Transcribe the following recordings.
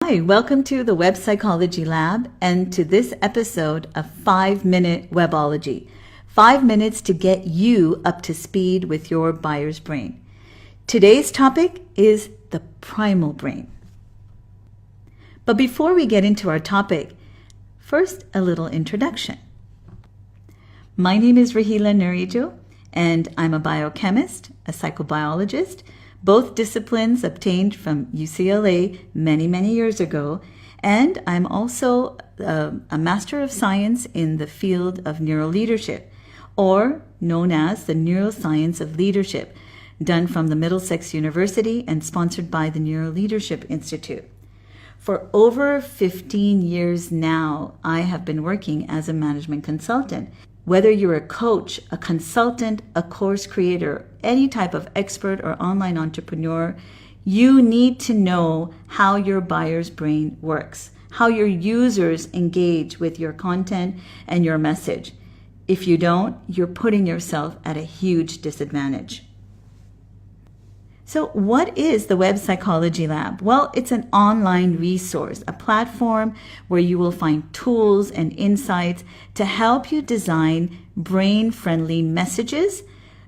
Hi, welcome to the Web Psychology Lab and to this episode of 5-Minute Webology. 5 minutes to get you up to speed with your buyer's brain. Today's topic is the primal brain. But before we get into our topic, first a little introduction. My name is Rahila Narejo, and I'm a biochemist, a psychobiologist, both disciplines obtained from UCLA many years ago, and I'm also a Master of Science in the field of neuroleadership, or known as the Neuroscience of Leadership, done from the Middlesex University and sponsored by the Neuroleadership Institute. For over 15 years now, I have been working as a management consultant. Whether you're a coach, a consultant, a course creator, any type of expert or online entrepreneur, you need to know how your buyer's brain works, how your users engage with your content and your message. If you don't, you're putting yourself at a huge disadvantage. So what is the Web Psychology Lab? Well, it's an online resource, a platform where you will find tools and insights to help you design brain-friendly messages,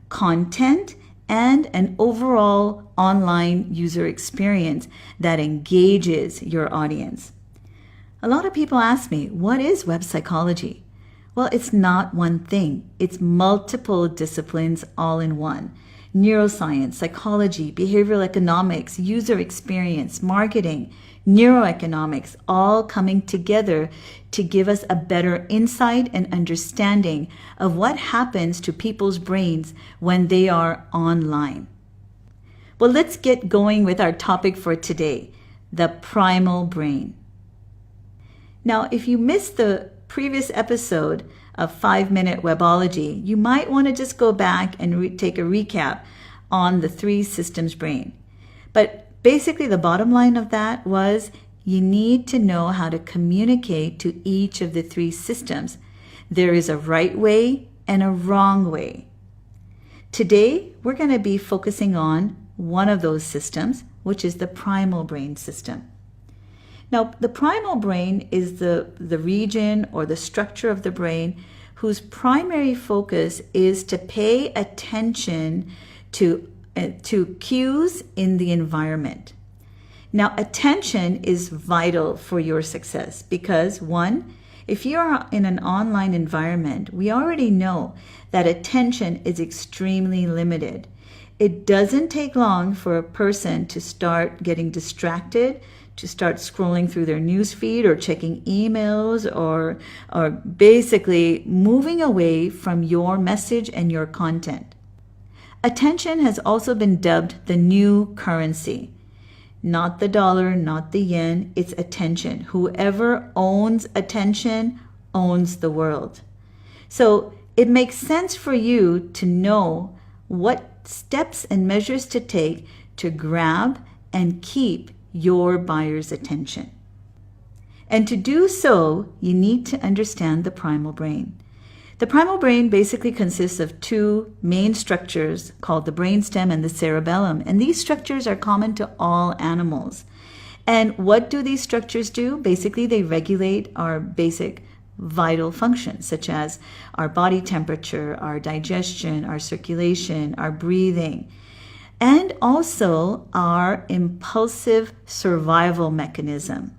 content, and an overall online user experience that engages your audience. A lot of people ask me, what is web psychology? Well, it's not one thing. It's multiple disciplines all in one. Neuroscience, psychology, behavioral economics, user experience, marketing, neuroeconomics, all coming together to give us a better insight and understanding of what happens to people's brains when they are online. Well, let's get going with our topic for today, the primal brain. Now, if you missed the previous episode of 5-Minute Webology, you might want to just go back and take a recap on the 3 systems brain. But basically the bottom line of that was you need to know how to communicate to each of the 3 systems. There is a right way and a wrong way. Today, we're going to be focusing on one of those systems, which is the primal brain system. Now, the primal brain is the region or the structure of the brain whose primary focus is to pay attention to cues in the environment. Now, attention is vital for your success because, one, if you're in an online environment, we already know that attention is extremely limited. It doesn't take long for a person to start getting distracted, to start scrolling through their news feed or checking emails or basically moving away from your message and your content. Attention has also been dubbed the new currency. Not the dollar, not the yen, it's attention. Whoever owns attention owns the world. So it makes sense for you to know what steps and measures to take to grab and keep your buyer's attention. And to do so, you need to understand the primal brain. The primal brain basically consists of 2 main structures called the brainstem and the cerebellum, and these structures are common to all animals. And what do these structures do? Basically, they regulate our basic vital functions, such as our body temperature, our digestion, our circulation, our breathing, and also our impulsive survival mechanism.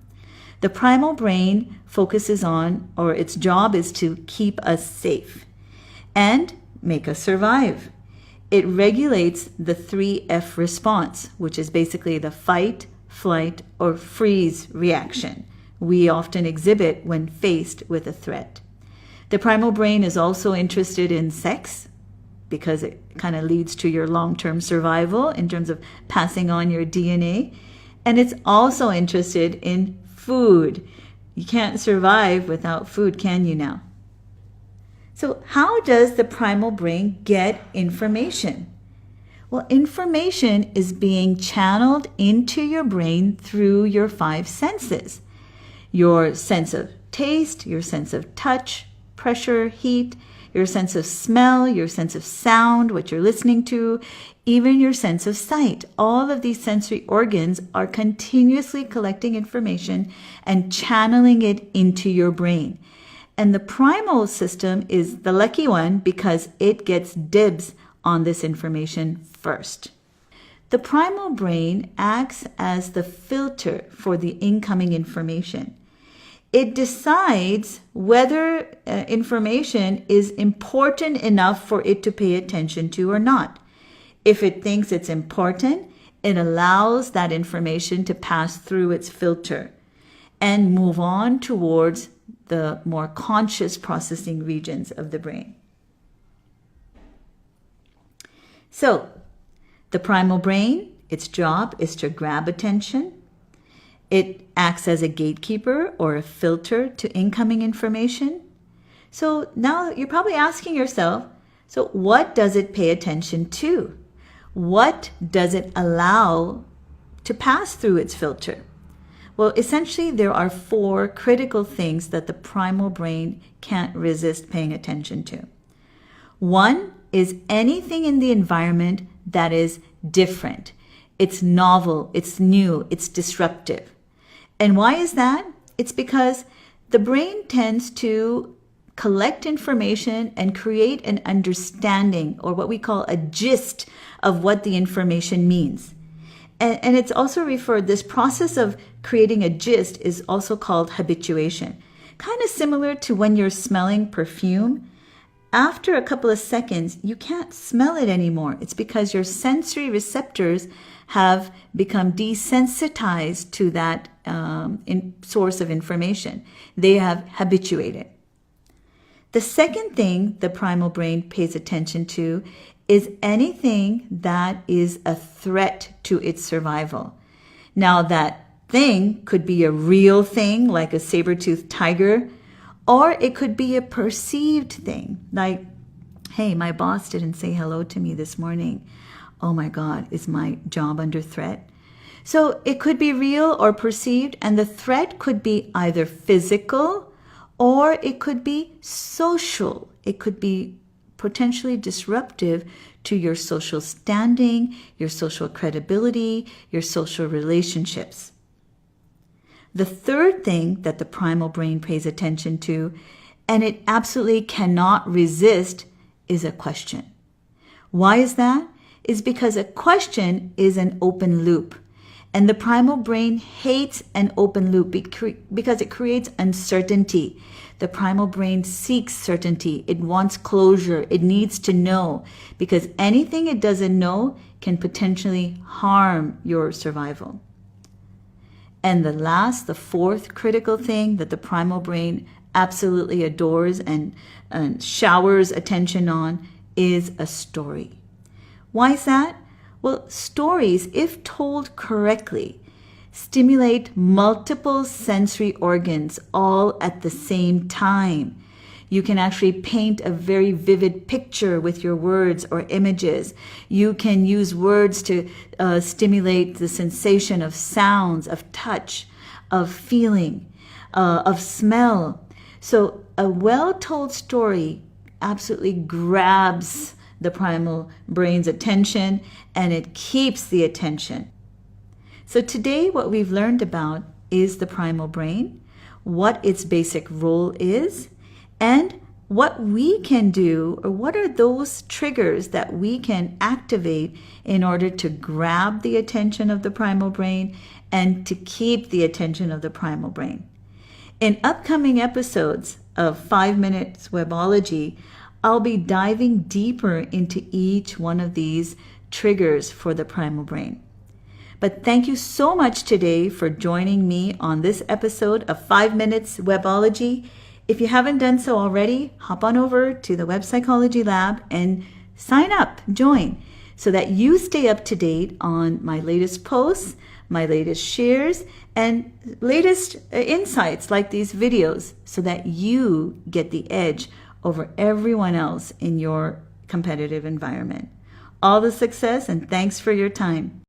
The primal brain focuses on, or its job is to keep us safe and make us survive. It regulates the 3F response, which is basically the fight, flight, or freeze reaction we often exhibit when faced with a threat. The primal brain is also interested in sex, because it kind of leads to your long-term survival in terms of passing on your DNA. And it's also interested in food. You can't survive without food, can you now? So how does the primal brain get information? Well, information is being channeled into your brain through your 5 senses. Your sense of taste, your sense of touch, pressure, heat, your sense of smell, your sense of sound, what you're listening to, even your sense of sight. All of these sensory organs are continuously collecting information and channeling it into your brain. And the primal system is the lucky one because it gets dibs on this information first. The primal brain acts as the filter for the incoming information. It decides whether information is important enough for it to pay attention to or not. If it thinks it's important, it allows that information to pass through its filter and move on towards the more conscious processing regions of the brain. So, the primal brain, its job is to grab attention. It acts as a gatekeeper or a filter to incoming information. So now you're probably asking yourself, so what does it pay attention to? What does it allow to pass through its filter? Well, essentially, there are 4 critical things that the primal brain can't resist paying attention to. 1 is anything in the environment that is different. It's novel, it's new, it's disruptive. And why is that? It's because the brain tends to collect information and create an understanding, or what we call a gist of what the information means. And it's also referred, this process of creating a gist is also called habituation. Kind of similar to when you're smelling perfume. After a couple of seconds, you can't smell it anymore. It's because your sensory receptors have become desensitized to that source of information. They have habituated. The second thing the primal brain pays attention to is anything that is a threat to its survival. Now, that thing could be a real thing, like a saber-toothed tiger, or it could be a perceived thing, like, hey, my boss didn't say hello to me this morning. Oh my God, is my job under threat? So it could be real or perceived, and the threat could be either physical or it could be social. It could be potentially disruptive to your social standing, your social credibility, your social relationships. The third thing that the primal brain pays attention to, and it absolutely cannot resist, is a question. Why is that? Is because a question is an open loop. And the primal brain hates an open loop because it creates uncertainty. The primal brain seeks certainty. It wants closure. It needs to know, because anything it doesn't know can potentially harm your survival. And the fourth critical thing that the primal brain absolutely adores and showers attention on is a story. Why is that? Well, stories, if told correctly, stimulate multiple sensory organs all at the same time. You can actually paint a very vivid picture with your words or images. You can use words to stimulate the sensation of sounds, of touch, of feeling, of smell. So a well-told story absolutely grabs the primal brain's attention, and it keeps the attention. So today what we've learned about is the primal brain, what its basic role is, and what we can do, or what are those triggers that we can activate in order to grab the attention of the primal brain and to keep the attention of the primal brain. In upcoming episodes of 5 Minutes Webology, I'll be diving deeper into each one of these triggers for the primal brain. But thank you so much today for joining me on this episode of 5 Minutes Webology. If you haven't done so already, hop on over to the Web Psychology Lab and sign up, join, so that you stay up to date on my latest posts, my latest shares, and latest insights like these videos, so that you get the edge over everyone else in your competitive environment. All the success, and thanks for your time.